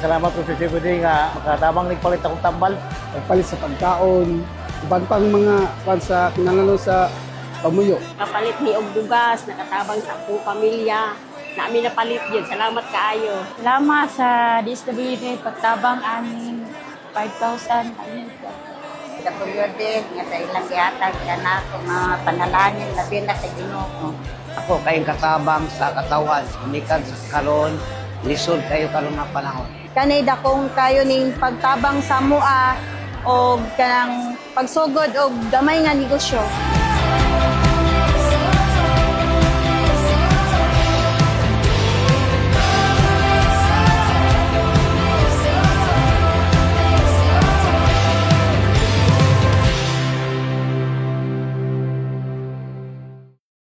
salamat po sa Siyempre nga makatabang nagpalit akong tambal. Palit sa pagkaon, iban pang mga sa kinalalo sa pamuyo. Kapalit ni og bugas, nakatabang sa akong pamilya. Namin napalit yun. Salamat kaayo. Salamat sa DSWD pagtabang aning 5,000. Katulad din, nga sa ilang gihatag ka na ako mga panalangin, labi na sa Ginoo. Ako kayong katabang sa katawan, umikan sa karon, lisod kayo karon nga panahon. Kanay dakong kayo ning pagtabang sa mua o kanang pagsugod og gamay nga negosyo.